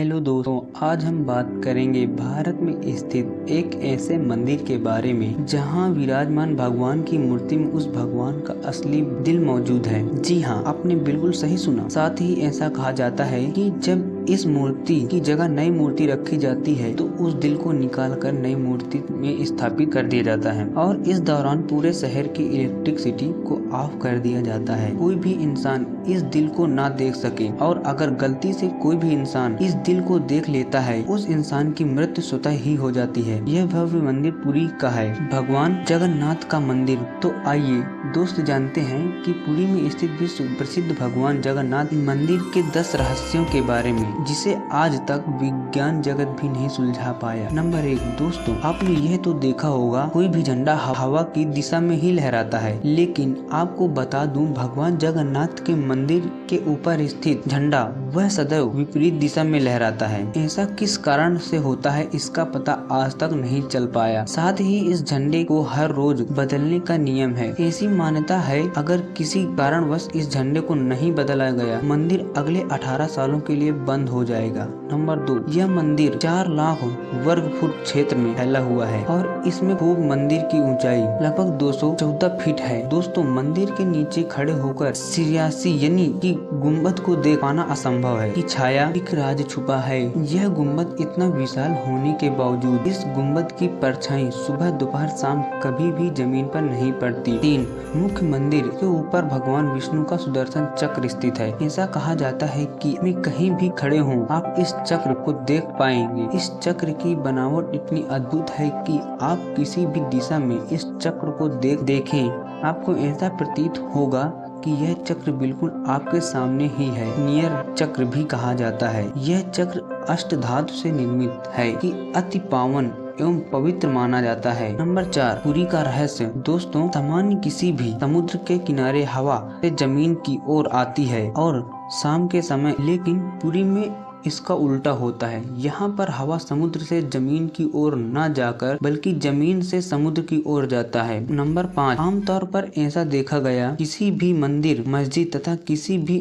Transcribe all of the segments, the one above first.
Hello दोस्तों, आज हम बात करेंगे भारत में स्थित एक ऐसे मंदिर के बारे में जहां विराजमान भगवान की मूर्ति में उस भगवान का असली दिल मौजूद है। जी हाँ, आपने बिल्कुल सही सुना। साथ ही ऐसा कहा जाता है कि जब इस मूर्ति की जगह नई मूर्ति रखी जाती है तो उस दिल को निकालकर नई मूर्ति में स्थापित कर दिया जाता है और इस दौरान पूरे शहर की इलेक्ट्रिसिटी को ऑफ कर दिया जाता है। कोई भी इंसान इस दिल को ना देख सके और अगर गलती से कोई भी इंसान इस दिल को देख लेता है उस इंसान की मृत्यु स्वतः ही हो जाती है। यह भव्य मंदिर पुरी का है, भगवान जगन्नाथ का मंदिर। तो आइए दोस्त जानते हैं कि पुरी में स्थित विश्व प्रसिद्ध भगवान जगन्नाथ मंदिर के 10 रहस्यों के बारे में जिसे आज तक विज्ञान जगत भी नहीं सुलझा पाया। नंबर 1 दोस्तों, आपने यह तो देखा होगा कोई भी झंडा हवा की दिशा में ही लहराता है, लेकिन आपको बता दूं भगवान जगन्नाथ के मंदिर के ऊपर स्थित झंडा वह सदैव विपरीत दिशा में लहराता है। ऐसा किस कारण से होता है इसका पता आज तक नहीं चल पाया। साथ ही इस झंडे को हर रोज बदलने का नियम है। ऐसी मान्यता है अगर किसी कारणवश इस झंडे को नहीं बदला गया मंदिर अगले 18 सालों के लिए बंद हो जाएगा। नंबर 2, यह मंदिर 4 लाख वर्ग फुट क्षेत्र में फैला हुआ है और इसमें खूब मंदिर की ऊंचाई लगभग 214 फीट है। दोस्तों, मंदिर के नीचे खड़े होकर सिरियासी यानी कि गुम्बद को देख पाना असंभव है कि छाया एक राज छुपा है। यह गुम्बद इतना विशाल होने के बावजूद इस गुम्बद की परछाई सुबह दोपहर शाम कभी भी जमीन पर नहीं पड़ती। 3, मुख्य मंदिर के ऊपर भगवान विष्णु का सुदर्शन चक्र स्थित है। ऐसा कहा जाता है कि में कहीं भी खड़े हों आप इस चक्र को देख पाएंगे। इस चक्र की बनावट इतनी अद्भुत है कि आप किसी भी दिशा में इस चक्र को देखें आपको ऐसा प्रतीत होगा कि यह चक्र बिल्कुल आपके सामने ही है। नियर चक्र भी कहा जाता है। यह चक्र अष्टधातु से निर्मित है कि अति पावन एवं पवित्र माना जाता है। नंबर 4, पुरी का रहस्य। दोस्तों, सामान्य किसी भी समुद्र के किनारे हवा से जमीन की ओर आती है और शाम के समय, लेकिन पुरी में इसका उल्टा होता है। यहाँ पर हवा समुद्र से जमीन की ओर न जाकर बल्कि जमीन से समुद्र की ओर जाता है। नंबर 5, आमतौर पर ऐसा देखा गया किसी भी मंदिर, मस्जिद तथा किसी भी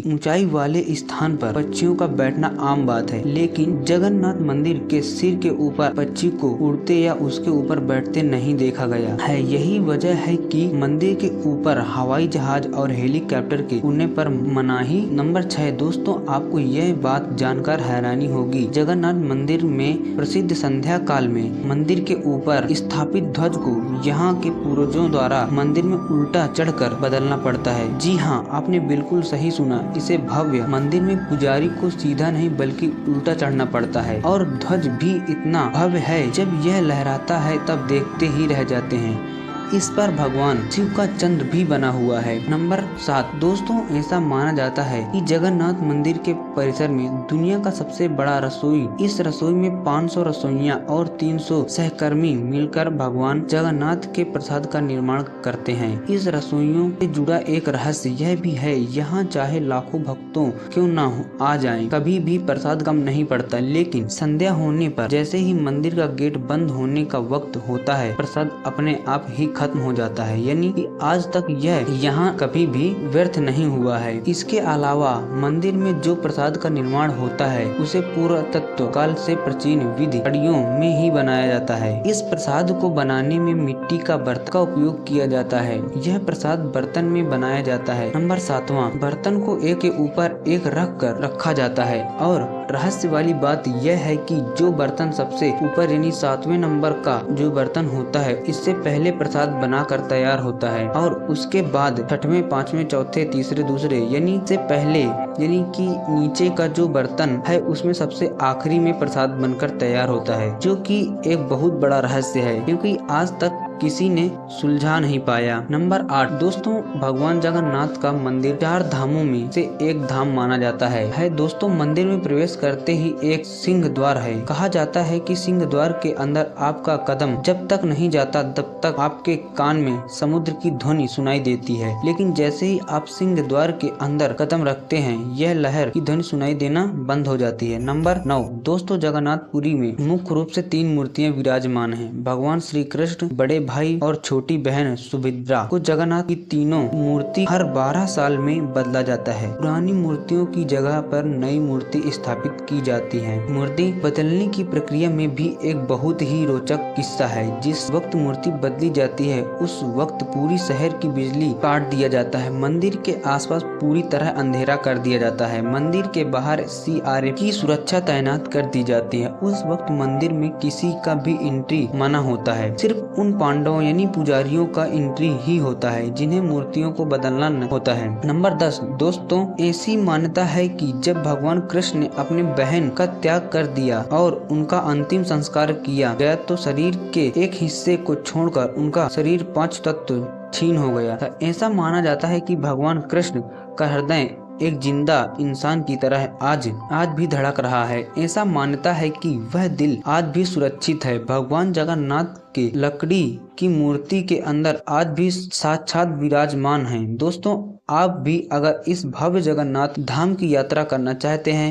ऊंचाई वाले स्थान पर पक्षियों का बैठना आम बात है, लेकिन जगन्नाथ मंदिर के सिर के ऊपर पक्षी को उड़ते या उसके ऊपर बैठते नहीं देखा गया है। यही वजह है कि मंदिर के ऊपर हवाई जहाज और हेलीकॉप्टर के उड़ने पर मनाही। नंबर 6 दोस्तों, आपको यह बात जानकर हैरानी होगी जगन्नाथ मंदिर में प्रसिद्ध संध्या काल में मंदिर के ऊपर स्थापित ध्वज को यहाँ के पूर्वजों द्वारा मंदिर में उल्टा चढ़कर बदलना पड़ता है। जी हाँ, आपने बिल्कुल सही सुना। इसे भव्य मंदिर में पुजारी को सीधा नहीं बल्कि उल्टा चढ़ना पड़ता है और ध्वज भी इतना भव्य है जब यह लहराता है तब देखते ही रह जाते हैं। इस पर भगवान शिव का चंद्र भी बना हुआ है। नंबर 7 दोस्तों, ऐसा माना जाता है कि जगन्नाथ मंदिर के परिसर में दुनिया का सबसे बड़ा रसोई, इस रसोई में 500 रसोइयां और 300 सहकर्मी मिलकर भगवान जगन्नाथ के प्रसाद का निर्माण करते हैं। इस रसोइयों से जुड़ा एक रहस्य यह भी है, यहाँ चाहे लाखों भक्तों क्यों ना आ जाएं, कभी भी प्रसाद कम नहीं पड़ता। लेकिन संध्या होने पर जैसे ही मंदिर का गेट बंद होने का वक्त होता है प्रसाद अपने आप ही खत्म हो जाता है, यानी कि आज तक यह यहाँ कभी भी व्यर्थ नहीं हुआ है। इसके अलावा मंदिर में जो प्रसाद का निर्माण होता है उसे पुरातत्व काल से प्राचीन विधि कड़ियों में ही बनाया जाता है। इस प्रसाद को बनाने में मिट्टी का बर्तन का उपयोग किया जाता है। यह प्रसाद बर्तन में बनाया जाता है। नंबर 7वां, बर्तन को एक के ऊपर एक रख कर रखा जाता है और रहस्य वाली बात यह है कि जो बर्तन सबसे ऊपर यानी 7वें नंबर का जो बर्तन होता है इससे पहले प्रसाद बनाकर तैयार होता है और उसके बाद 6वें, 5वें, 4थे, तीसरे, दूसरे यानी से पहले यानी कि नीचे का जो बर्तन है उसमें सबसे आखिरी में प्रसाद बनकर तैयार होता है, जो कि एक बहुत बड़ा रहस्य है क्योंकि आज तक किसी ने सुलझा नहीं पाया। नंबर 8 दोस्तों, भगवान जगन्नाथ का मंदिर 4 धामों में से एक धाम माना जाता है। दोस्तों, मंदिर में प्रवेश करते ही एक सिंह द्वार है। कहा जाता है कि सिंह द्वार के अंदर आपका कदम जब तक नहीं जाता तब तक आपके कान में समुद्र की ध्वनि सुनाई देती है, लेकिन जैसे ही आप सिंह द्वार के अंदर कदम रखते हैं यह लहर की ध्वनि सुनाई देना बंद हो जाती है। नंबर 9 दोस्तों, जगन्नाथपुरी में मुख्य रूप से 3 मूर्तियां विराजमान हैं। भगवान श्री कृष्ण, बड़े भाई और छोटी बहन सुभद्रा को जगन्नाथ की तीनों मूर्ति हर 12 साल में बदला जाता है। पुरानी मूर्तियों की जगह पर नई मूर्ति स्थापित की जाती है। मूर्ति बदलने की प्रक्रिया में भी एक बहुत ही रोचक किस्सा है। जिस वक्त मूर्ति बदली जाती है उस वक्त पूरी शहर की बिजली काट दिया जाता है। मंदिर के आसपास पूरी तरह अंधेरा कर दिया जाता है। मंदिर के बाहर CRA की सुरक्षा तैनात कर दी जाती है। उस वक्त मंदिर में किसी का भी एंट्री मना होता है। सिर्फ उन पांडवों यानी पुजारियों का एंट्री ही होता है जिन्हें मूर्तियों को बदलना होता है। नंबर 10 दोस्तों, ऐसी मान्यता है कि जब भगवान कृष्ण ने अपने बहन का त्याग कर दिया और उनका अंतिम संस्कार किया गया तो शरीर के एक हिस्से को छोड़कर उनका शरीर 5 तत्व छीन हो गया था। ऐसा माना जाता है कि भगवान कृष्ण का हृदय एक जिंदा इंसान की तरह आज भी धड़क रहा है। ऐसा मान्यता है कि वह दिल आज भी सुरक्षित है। भगवान जगन्नाथ के लकड़ी की मूर्ति के अंदर आज भी साक्षात विराजमान हैं। दोस्तों, आप भी अगर इस भव्य जगन्नाथ धाम की यात्रा करना चाहते हैं